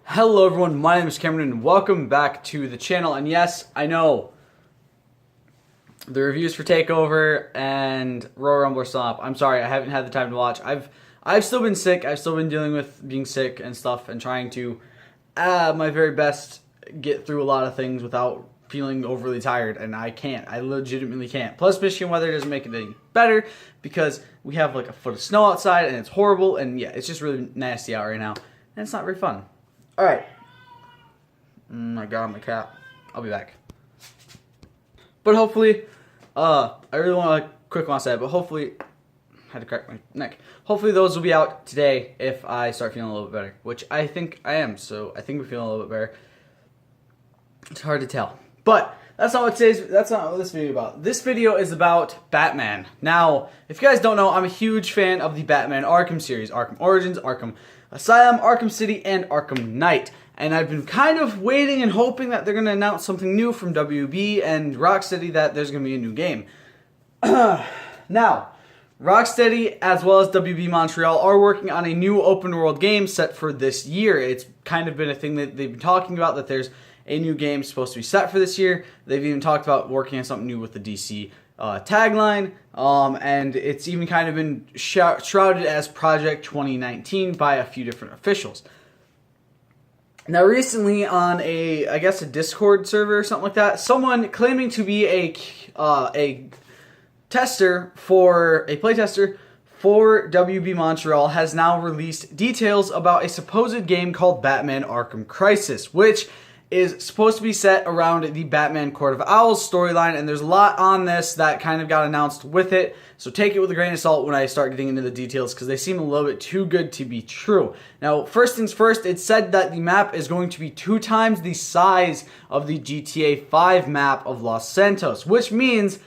Hello everyone, my name is Cameron and welcome back to the channel. And yes, I know the reviews for Takeover and Royal Rumble are still up. I'm sorry, I haven't had the time to watch. I've still been sick. I've still been dealing with being sick and stuff and trying to my very best get through a lot of things without feeling overly tired, and I can't. I legitimately can't. Plus, Michigan weather doesn't make it any better because we have like a foot of snow outside and it's horrible, and yeah, it's just really nasty out right now and it's not very fun. Alright. I got on my cap. I'll be back. But hopefully, I really want to quick want to say it, but hopefully, I had to crack my neck. Hopefully those will be out today if I start feeling a little bit better, which I think I am, so I think we're feeling a little bit better. It's hard to tell. But that's not what this video is about. This video is about Batman. Now, if you guys don't know, I'm a huge fan of the Batman Arkham series. Arkham Origins, Arkham Asylum, Arkham City, and Arkham Knight. And I've been kind of waiting and hoping that they're going to announce something new from WB and Rocksteady, that there's going to be a new game. Now, Rocksteady as well as WB Montreal are working on a new open world game set for this year. It's kind of been a thing that they've been talking about, that there's a new game supposed to be set for this year. They've even talked about working on something new with the DC tagline, and it's even kind of been shrouded as Project 2019 by a few different officials. Now, recently on I guess a Discord server or something like that, someone claiming to be a playtester for WB Montreal has now released details about a supposed game called Batman Arkham Crisis, which is supposed to be set around the Batman Court of Owls storyline, and there's a lot on this that kind of got announced with it, so take it with a grain of salt when I start getting into the details, because they seem a little bit too good to be true. Now, first things first, it's said that the map is going to be 2 times the size of the GTA 5 map of Los Santos, which means,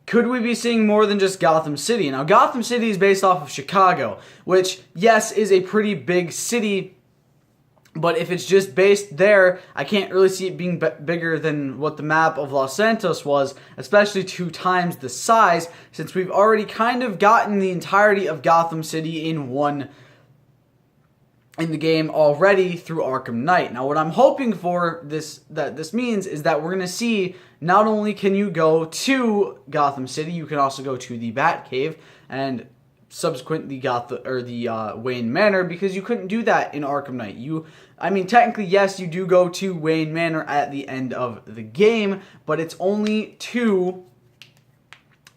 could we be seeing more than just Gotham City? Now, Gotham City is based off of Chicago, which, yes, is a pretty big city, but if it's just based there, I can't really see it being bigger than what the map of Los Santos was, especially 2 times the size, since we've already kind of gotten the entirety of Gotham City in the game already through Arkham Knight. Now, what I'm hoping for this means is that we're going to see, not only can you go to Gotham City, you can also go to the Batcave and subsequently got the Wayne Manor, because you couldn't do that in Arkham Knight. I mean, technically, yes, you do go to Wayne Manor at the end of the game, but it's only to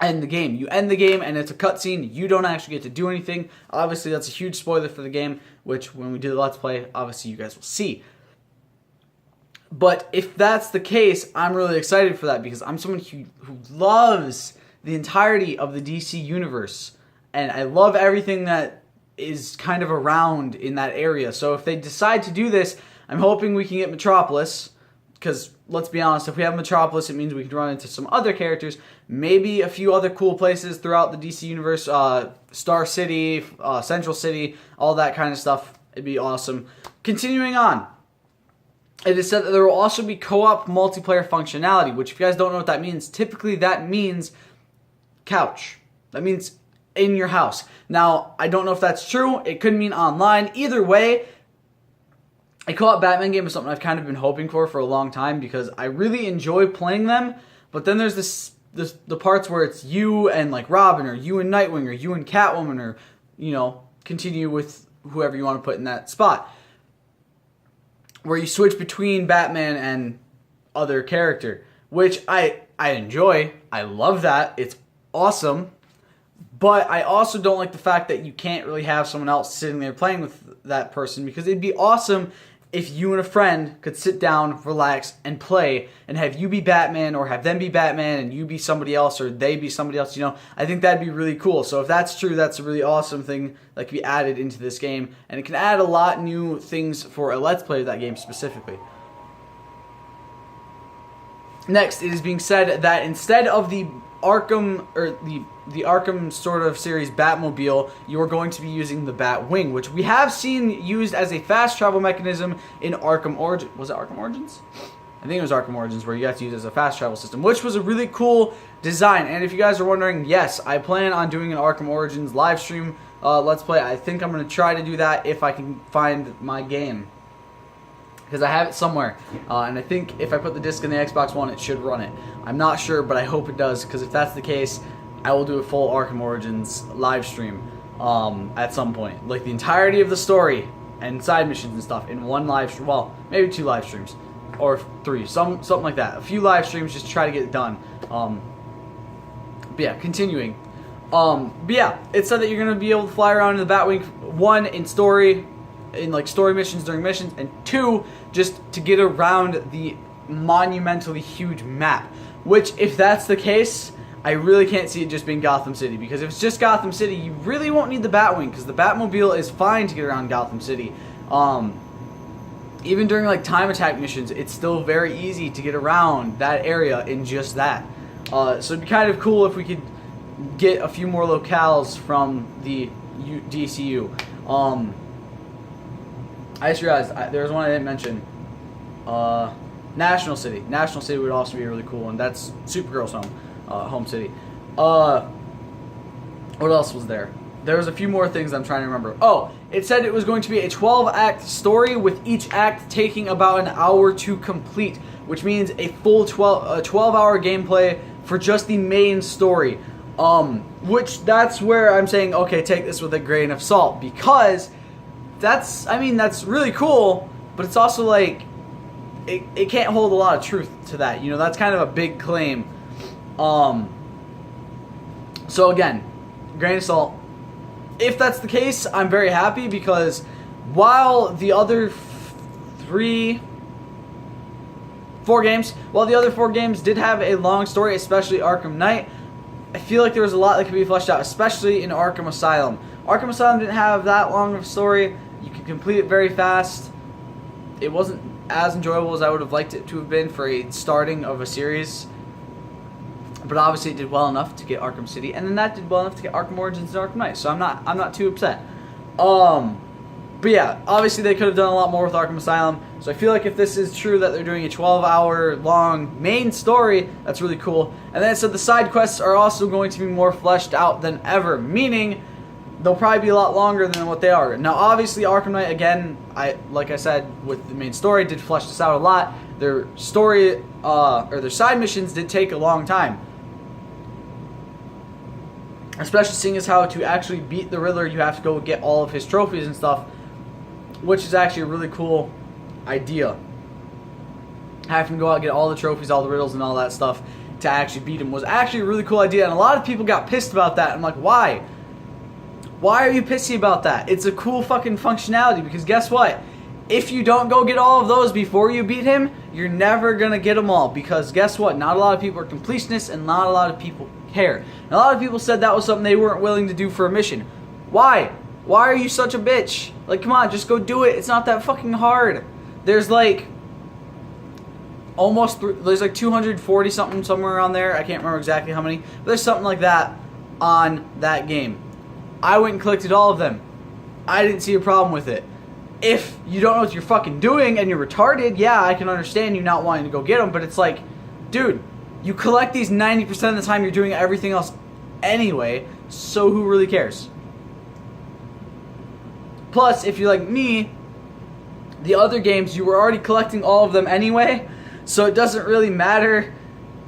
end the game. You end the game, and it's a cutscene. You don't actually get to do anything. Obviously, that's a huge spoiler for the game, which, when we do the Let's Play, obviously, you guys will see. But if that's the case, I'm really excited for that, because I'm someone who loves the entirety of the DC universe. And I love everything that is kind of around in that area. So if they decide to do this, I'm hoping we can get Metropolis. Because, let's be honest, if we have Metropolis, it means we can run into some other characters. Maybe a few other cool places throughout the DC universe. Star City, Central City, all that kind of stuff. It'd be awesome. Continuing on. It is said that there will also be co-op multiplayer functionality. Which, if you guys don't know what that means, typically that means couch. That means in your house. Now, I don't know if that's true. It could mean online. Either way, a co-op Batman game is something I've kind of been hoping for a long time, because I really enjoy playing them. But then there's the parts where it's you and like Robin, or you and Nightwing, or you and Catwoman, or, you know, continue with whoever you want to put in that spot, where you switch between Batman and other character, which I enjoy. I love that. It's awesome. But I also don't like the fact that you can't really have someone else sitting there playing with that person, because it'd be awesome if you and a friend could sit down, relax, and play, and have you be Batman, or have them be Batman, and you be somebody else, or they be somebody else, you know. I think that'd be really cool. So if that's true, that's a really awesome thing that could be added into this game, and it can add a lot new things for a Let's Play of that game specifically. Next, it is being said that instead of the Arkham, or the Arkham sort of series Batmobile, you're going to be using the Batwing, which we have seen used as a fast travel mechanism in Arkham Origins. Was it Arkham Origins? I think it was Arkham Origins, where you got to use it as a fast travel system, which was a really cool design. And if you guys are wondering, yes, I plan on doing an Arkham Origins live stream Let's Play. I think I'm going to try to do that if I can find my game. because I have it somewhere, and I think if I put the disc in the Xbox One, it should run it. I'm not sure, but I hope it does, because if that's the case, I will do a full Arkham Origins live stream at some point. Like the entirety of the story and side missions and stuff in one live stream. Well, maybe 2 live streams. Or 3. Something like that. A few live streams just to try to get it done. But yeah, continuing. But yeah, it said that you're going to be able to fly around in the Batwing, 1, in story, in like story missions during missions, and 2, just to get around the monumentally huge map. Which, if that's the case, I really can't see it just being Gotham City, because if it's just Gotham City, you really won't need the Batwing, because the Batmobile is fine to get around Gotham City. Even during like time attack missions, it's still very easy to get around that area in just that. So it'd be kind of cool if we could get a few more locales from the DCU. I just realized there was one I didn't mention. National City. National City would also be a really cool one. That's Supergirl's home city. What else was there? There was a few more things I'm trying to remember. Oh, it said it was going to be a 12-act story, with each act taking about an hour to complete, which means a full 12-hour gameplay for just the main story. Which that's where I'm saying, okay, take this with a grain of salt, because that's really cool, but it's also like it can't hold a lot of truth to that. You know, that's kind of a big claim. So again, grain of salt. If that's the case, I'm very happy, because while the other 4 games did have a long story, especially Arkham Knight, I feel like there was a lot that could be fleshed out, especially in Arkham Asylum. Arkham Asylum didn't have that long of a story. You could complete it very fast. It wasn't as enjoyable as I would have liked it to have been for a starting of a series. But obviously it did well enough to get Arkham City, and then that did well enough to get Arkham Origins and Arkham Knight. So I'm not too upset. But yeah, obviously they could have done a lot more with Arkham Asylum. So I feel like if this is true that they're doing a 12-hour long main story, that's really cool. And then it said the side quests are also going to be more fleshed out than ever, meaning they'll probably be a lot longer than what they are. Now obviously Arkham Knight, again, like I said with the main story, did flesh this out a lot. Their story or their side missions did take a long time. Especially seeing as how to actually beat the Riddler, you have to go get all of his trophies and stuff, which is actually a really cool idea. Having to go out and get all the trophies, all the riddles, and all that stuff to actually beat him was actually a really cool idea, and a lot of people got pissed about that. I'm like, why? Why are you pissy about that? It's a cool fucking functionality, because guess what? If you don't go get all of those before you beat him, you're never going to get them all, because guess what? Not a lot of people are completionists, and not a lot of people care. And a lot of people said that was something they weren't willing to do for a mission. Why? Why are you such a bitch? Like, come on, just go do it. It's not that fucking hard. There's like there's like 240 something somewhere around there. I can't remember exactly how many, but there's something like that on that game. I went and collected all of them. I didn't see a problem with it. If you don't know what you're fucking doing and you're retarded, yeah, I can understand you not wanting to go get them, but it's like, dude, you collect these 90% of the time, you're doing everything else anyway, so who really cares? Plus, if you're like me, the other games, you were already collecting all of them anyway, so it doesn't really matter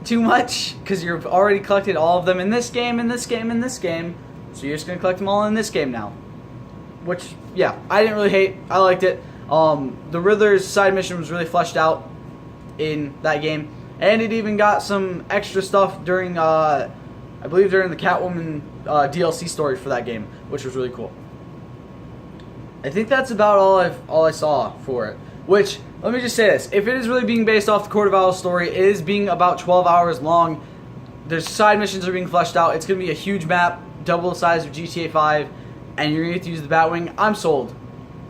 too much, because you've already collected all of them in this game, in this game, in this game, so you're just going to collect them all in this game now. Which, yeah, I didn't really hate. I liked it. The Riddler's side mission was really fleshed out in that game, and it even got some extra stuff during, I believe during the Catwoman DLC story for that game, which was really cool. I think that's about all I saw for it. Which, let me just say this: if it is really being based off the Court of Owls story, it is being about 12 hours long. Their side missions are being fleshed out. It's going to be a huge map, double the size of GTA 5, and you're going to get to use the Batwing. I'm sold.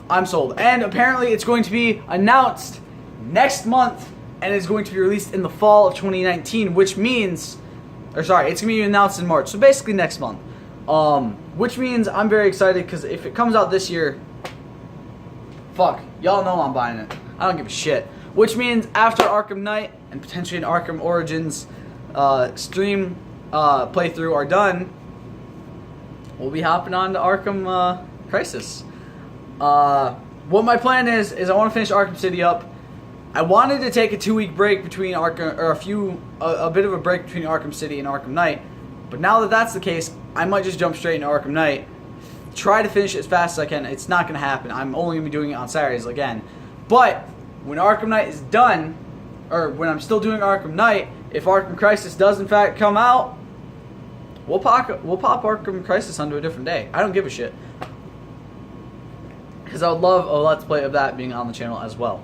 I'm sold. And apparently it's going to be announced next month, and it's going to be released in the fall of 2019, which means, or sorry, it's going to be announced in March, so basically next month. Which means I'm very excited, because if it comes out this year, fuck, y'all know I'm buying it. I don't give a shit. Which means after Arkham Knight and potentially an Arkham Origins stream playthrough are done, we'll be hopping on to Arkham Crisis. What my plan is I want to finish Arkham City up, I wanted to take a 2-week break between Arkham, or a bit of a break between Arkham City and Arkham Knight. But now that that's the case, I might just jump straight into Arkham Knight. Try to finish it as fast as I can. It's not going to happen. I'm only going to be doing it on Saturdays again. But when Arkham Knight is done, or when I'm still doing Arkham Knight, if Arkham Crisis does in fact come out, we'll pop Arkham Crisis onto a different day. I don't give a shit. Because I would love a Let's Play of that being on the channel as well.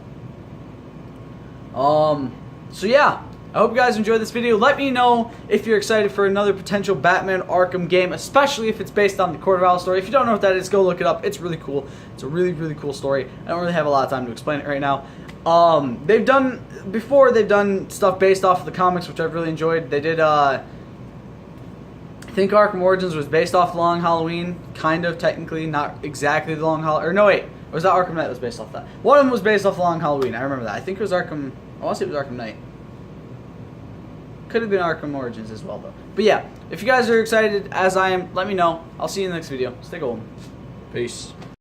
So yeah, I hope you guys enjoyed this video. Let me know if you're excited for another potential Batman Arkham game, especially if it's based on the Court of Owls story. If you don't know what that is, go look it up. It's really cool. It's a really, really cool story. I don't really have a lot of time to explain it right now. They've done stuff based off of the comics, which I've really enjoyed. They did, I think Arkham Origins was based off Long Halloween, kind of, technically, not exactly the Long Halloween, or no wait, or was that Arkham Knight that was based off that? One of them was based off Long Halloween, I remember that. I think it was Arkham, I want to say it was Arkham Knight. Could have been Arkham Origins as well, though. But yeah, if you guys are excited as I am, let me know. I'll see you in the next video. Stay golden. Peace.